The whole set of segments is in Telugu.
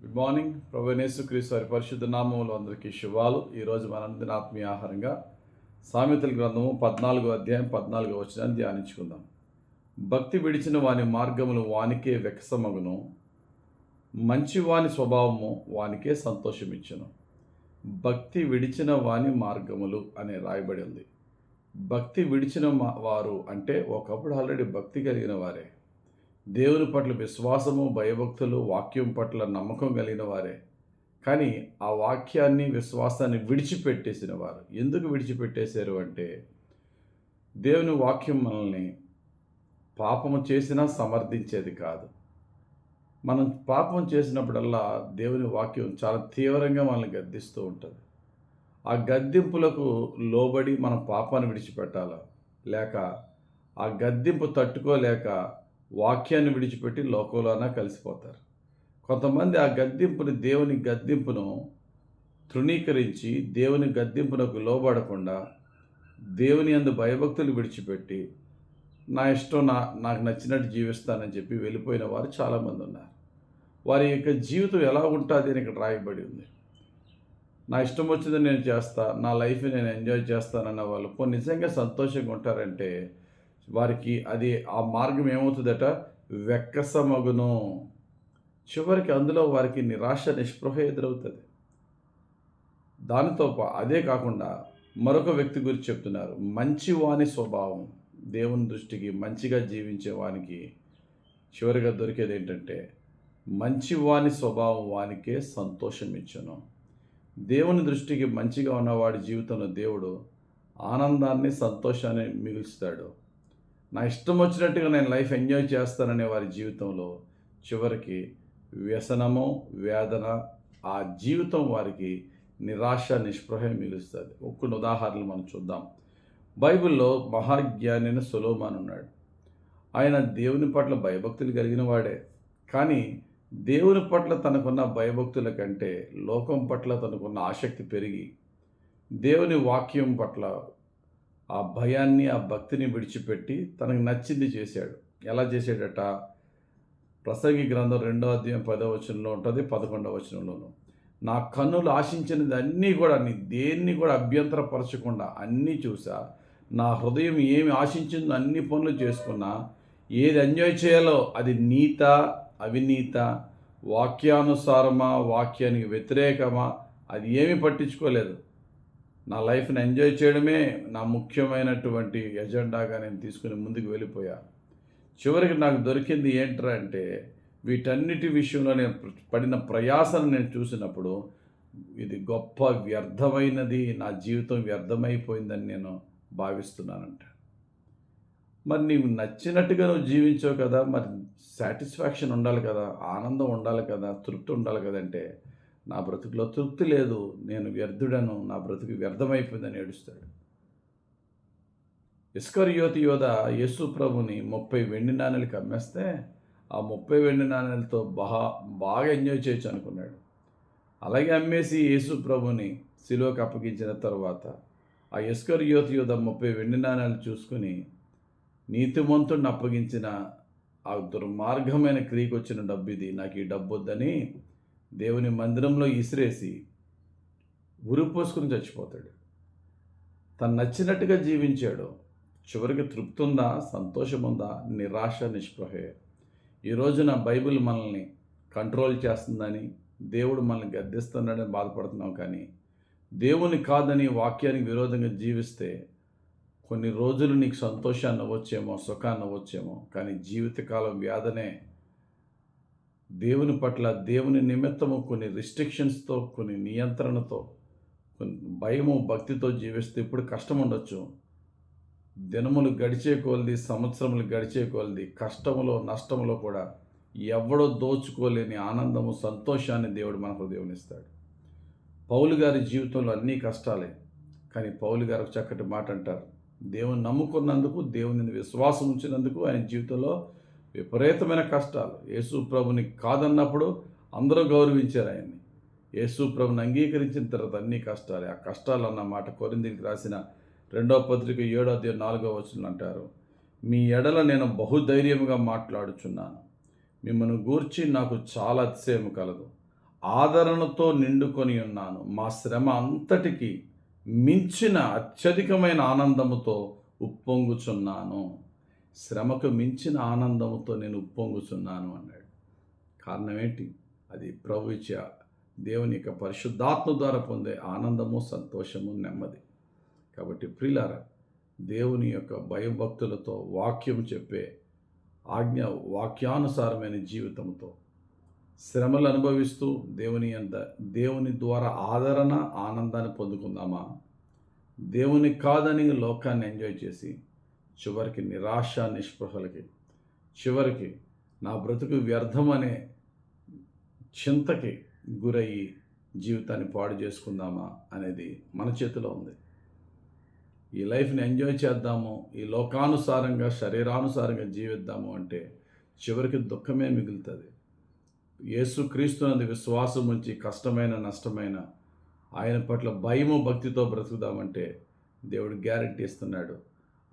Good morning. ప్రభువైన యేసుక్రీస్తు వారి పరిశుద్ధ నామములో అందరికీ శుభాలు. ఈరోజు మనందరి ఆత్మీయ ఆహారంగా సామెతల గ్రంథము 14వ అధ్యాయం 14వ వచనాన్ని ధ్యానించుకుందాం. భక్తి విడిచిన వాని మార్గములు వానికే వెకసమగును, మంచివాని స్వభావము వానికే సంతోషమిచ్చును. భక్తి విడిచిన వాని మార్గములు అనే రాయబడి ఉంది. భక్తి విడిచిన వారు అంటే ఒకప్పుడు ఆల్రెడీ భక్తి కలిగిన వారే, దేవుని పట్ల విశ్వాసము, భయభక్తులు, వాక్యం పట్ల నమ్మకం కలిగిన వారే. కానీ ఆ వాక్యాన్ని, విశ్వాసాన్ని విడిచిపెట్టేసిన వారు. ఎందుకు విడిచిపెట్టేశారు అంటే, దేవుని వాక్యం మనల్ని పాపము చేసినా సమర్థించేది కాదు. మనం పాపం చేసినప్పుడల్లా దేవుని వాక్యం చాలా తీవ్రంగా మనల్ని గద్దిస్తూ ఉంటుంది. ఆ గద్దింపులకు లోబడి మనం పాపాన్ని విడిచిపెట్టాలా, లేక ఆ గద్దింపు తట్టుకోలేక వాక్యాన్ని విడిచిపెట్టి లోకంలోన కలిసిపోతారు. కొంతమంది ఆ గద్దింపుని, దేవుని గద్దింపును తృణీకరించి దేవుని గద్దింపునకు లోబడకుండా దేవుని యందు భయభక్తులు విడిచిపెట్టి నా ఇష్టం, నాకు నచ్చినట్టు జీవిస్తానని చెప్పి వెళ్ళిపోయిన వారు చాలామంది ఉన్నారు. వారి యొక్క జీవితం ఎలా ఉంటుంది అని ఇక్కడ రాయబడి ఉంది. నా ఇష్టం వచ్చింది నేను చేస్తా, నా లైఫ్ నేను ఎంజాయ్ చేస్తానన్న వాళ్ళు నిజంగా సంతోషంగా ఉంటారంటే వారికి అది ఆ మార్గం ఏమవుతుందట, వెక్కసమగును. చివరికి అందులో వారికి నిరాశ, నిస్పృహ ఎదురవుతుంది. దానితో అదే కాకుండా మరొక వ్యక్తి గురించి చెప్తున్నారు. మంచివాని స్వభావం, దేవుని దృష్టికి మంచిగా జీవించే వానికి చివరిగా దొరికేది ఏంటంటే, మంచివాని స్వభావం వానికే సంతోషం ఇచ్చును. దేవుని దృష్టికి మంచిగా ఉన్నవాడి జీవితంలో దేవుడు ఆనందాన్ని, సంతోషాన్ని మిగులుస్తాడు. నా ఇష్టం వచ్చినట్టుగా నేను లైఫ్ ఎంజాయ్ చేస్తాననే వారి జీవితంలో చివరికి వ్యసనము, వేదన, ఆ జీవితం వారికి నిరాశ, నిస్పృహ మిగులుస్తుంది. కొన్ని ఉదాహరణలు మనం చూద్దాం. బైబిల్లో మహాజ్ఞాని అయిన సొలొమోను ఉన్నాడు. ఆయన దేవుని పట్ల భయభక్తులు కలిగిన వాడే. కానీ దేవుని పట్ల తనకున్న భయభక్తుల కంటే లోకం పట్ల తనకున్న ఆసక్తి పెరిగి దేవుని వాక్యం పట్ల ఆ భయాన్ని, ఆ భక్తిని విడిచిపెట్టి తనకు నచ్చింది చేశాడు. ఎలా చేశాడట? ప్రసంగి గ్రంథం 2వ అధ్యాయం 10వ వచనంలో ఉంటుంది, 11వ వచనంలోను. నా కన్నులు ఆశించినది అన్నీ కూడా, నీ దేన్ని కూడా అభ్యంతరపరచకుండా అన్నీ చూసా. నా హృదయం ఏమి ఆశించిందో అన్ని పనులు చేసుకున్నా. ఏది ఎంజాయ్ చేయాలో అది నీత, అవినీత, వాక్యానుసారమా, వాక్యానికి వ్యతిరేకమా, అది ఏమీ పట్టించుకోలేదు. నా లైఫ్ని ఎంజాయ్ చేయడమే నా ముఖ్యమైనటువంటి ఎజెండాగా నేను తీసుకుని ముందుకు వెళ్ళిపోయా. చివరికి నాకు దొరికింది ఏంట్రా అంటే, వీటన్నిటి విషయంలో నేను పడిన ప్రయాసను నేను చూసినప్పుడు ఇది గొప్ప వ్యర్థమైనది, నా జీవితం వ్యర్థమైపోయిందని నేను భావిస్తున్నానంట. మరి నీవు నచ్చినట్టుగా నువ్వు జీవించావు కదా, మరి సాటిస్ఫాక్షన్ ఉండాలి కదా, ఆనందం ఉండాలి కదా, తృప్తి ఉండాలి కదంటే, నా బ్రతుకులో తృప్తి లేదు, నేను వ్యర్థుడను, నా బ్రతుకు వ్యర్థమైపోయిందని ఏడుస్తాడు. ఇస్కరియోతు యోధ యేసు ప్రభుని 30 వెండి నాణేలకు అమ్మేస్తే ఆ 30 వెండి నాణేలతో బాగా ఎంజాయ్ చేయొచ్చు అనుకున్నాడు. అలాగే అమ్మేసి యేసు ప్రభుని సిలువకు అప్పగించిన తర్వాత ఆ ఇస్కరియోతు యోధ 30 వెండి నాణేలు చూసుకుని నీతిమంతుడిని అప్పగించిన ఆ దుర్మార్గమైన క్రియకు వచ్చిన డబ్బు ఇది, నాకు ఈ డబ్బు వద్దని దేవుని మందిరంలో ఇసిరేసి ఉరిపోసుకుని చచ్చిపోతాడు. తను నచ్చినట్టుగా జీవించాడు. చివరికి తృప్తి ఉందా, సంతోషం ఉందా, నిరాశ, నిస్పృహే. ఈ రోజున బైబిల్ మనల్ని కంట్రోల్ చేస్తుందని, దేవుడు మనల్ని గద్దిస్తున్నాడని బాధపడుతున్నాం. కానీ దేవుని కాదని వాక్యానికి విరోధంగా జీవిస్తే కొన్ని రోజులు నీకు సంతోషాన్ని అవ్వచ్చేమో, సుఖాన్ని అవ్వచ్చేమో, కానీ జీవితకాలం వ్యాధనే. దేవుని పట్ల, దేవుని నిమిత్తము కొన్ని రిస్ట్రిక్షన్స్తో, కొన్ని నియంత్రణతో, కొన్ని భయము, భక్తితో జీవిస్తే ఇప్పుడు కష్టం ఉండొచ్చు. దినములు గడిచే కొలది, సంవత్సరములు గడిచే కొలది కష్టములో, నష్టములో కూడా ఎవడో దోచుకోలేని ఆనందము, సంతోషాన్ని దేవుడు మన హృదయంనిస్తాడు. పౌలు గారి జీవితంలో అన్నీ కష్టాలే. కానీ పౌలు గారు ఒక చక్కటి మాట అంటారు. దేవుని నమ్ముకున్నందుకు, దేవుని విశ్వాసం ఉంచినందుకు ఆయన జీవితంలో విపరీతమైన కష్టాలు. యేసు ప్రభుని కాదన్నప్పుడు అందరూ గౌరవించారు ఆయన్ని. యేసు ప్రభుని అంగీకరించిన తర్వాత అన్ని కష్టాలే. ఆ కష్టాలు అన్నమాట కొరింథీయులకు రాసిన 2వ పత్రిక 7వ అధ్యాయం 4వ వచనం అంటారు. మీ ఎడల నేను బహుధైర్యముగా మాట్లాడుచున్నాను, మిమ్మల్ని గూర్చి నాకు చాలా అతిశయం కలదు. ఆదరణతో నిండుకొని ఉన్నాను. మా శ్రమ అంతటికి మించిన అత్యధికమైన ఆనందముతో ఉప్పొంగుచున్నాను. శ్రమకు మించిన ఆనందముతో నేను ఉప్పొంగుచున్నాను అన్నాడు. కారణం ఏంటి? అది ప్రభు ఇచ్చే దేవుని యొక్క పరిశుద్ధాత్మ ద్వారా పొందే ఆనందము, సంతోషము, నెమ్మది. కాబట్టి ప్రియులారా, దేవుని యొక్క భయభక్తులతో వాక్యం చెప్పే వాక్యానుసారమైన జీవితంతో శ్రమలు అనుభవిస్తూ దేవుని ద్వారా ఆదరణ, ఆనందాన్ని పొందుకుందామా? దేవుని కాదని లోకాన్ని ఎంజాయ్ చేసి చివరికి నిరాశ, నిస్పృహలకి, చివరికి నా బ్రతుకు వ్యర్థమనే చింతకి గురయ్యి జీవితాన్ని పాడు చేసుకుందామా అనేది మన చేతిలో ఉంది. ఈ లైఫ్ని ఎంజాయ్ చేద్దాము, ఈ లోకానుసారంగా, శరీరానుసారంగా జీవిద్దాము అంటే చివరికి దుఃఖమే మిగులుతుంది. యేసుక్రీస్తునందు విశ్వాసం ఉంచి కష్టమైన, నష్టమైన ఆయన పట్ల భయము, భక్తితో బ్రతుకుదామంటే దేవుడు గ్యారెంటీ ఇస్తున్నాడు.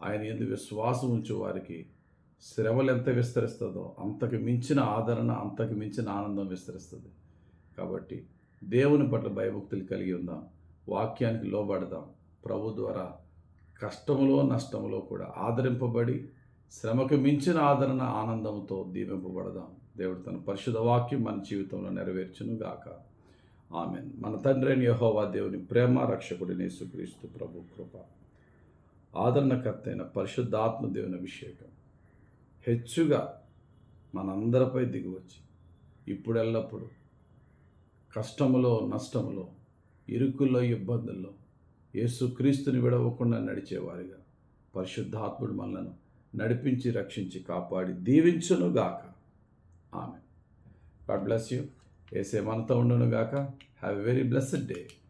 ఆయన యందు విశ్వాసం ఉంచు వారికి శ్రమలు ఎంత విస్తరిస్తుందో అంతకు మించిన ఆదరణ, అంతకు మించిన ఆనందం విస్తరిస్తుంది. కాబట్టి దేవుని పట్ల భయభక్తులు కలిగి ఉందాం, వాక్యానికి లోబడదాం. ప్రభు ద్వారా కష్టములో, నష్టములో కూడా ఆదరింపబడి శ్రమకు మించిన ఆదరణ, ఆనందంతో దీవింపబడదాం. దేవుడు తన పరిశుద్ధ వాక్యం మన జీవితంలో నెరవేర్చును గాక. ఆమెన్. మన తండ్రి అయిన యెహోవా దేవుని ప్రేమ, రక్షకుడిని యేసుక్రీస్తు ప్రభు కృప, ఆదరణకర్త అయిన పరిశుద్ధాత్మ దేవుని అభిషేకం హెచ్చుగా మనందరిపై దిగివచ్చి ఇప్పుడెల్లప్పుడు కష్టములో, నష్టములో, ఇరుకుల్లో, ఇబ్బందుల్లో యేసుక్రీస్తుని విడవకుండా నడిచేవారిగా పరిశుద్ధాత్ముడు మనలను నడిపించి, రక్షించి, కాపాడి దీవించును గాక. ఆమెన్. God bless you. యేసే మనతో ఉండును గాక. Have a very blessed day.